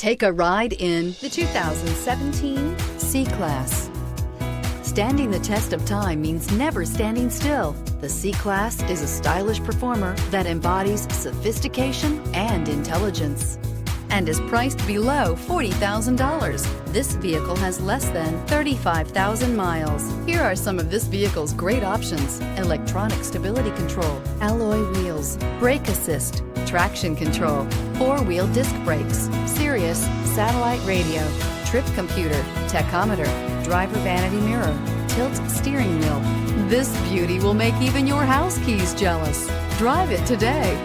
Take a ride in the 2017 C-Class. Standing the test of time means never standing still. The C-Class is a stylish performer that embodies sophistication and intelligence and is priced below $40,000. This vehicle has less than 35,000 miles. Here are some of this vehicle's great options: electronic stability control, alloy wheels, brake assist, traction control, four-wheel disc brakes, Sirius satellite radio, trip computer, tachometer, driver vanity mirror, tilt steering wheel. This beauty will make even your house keys jealous. Drive it today.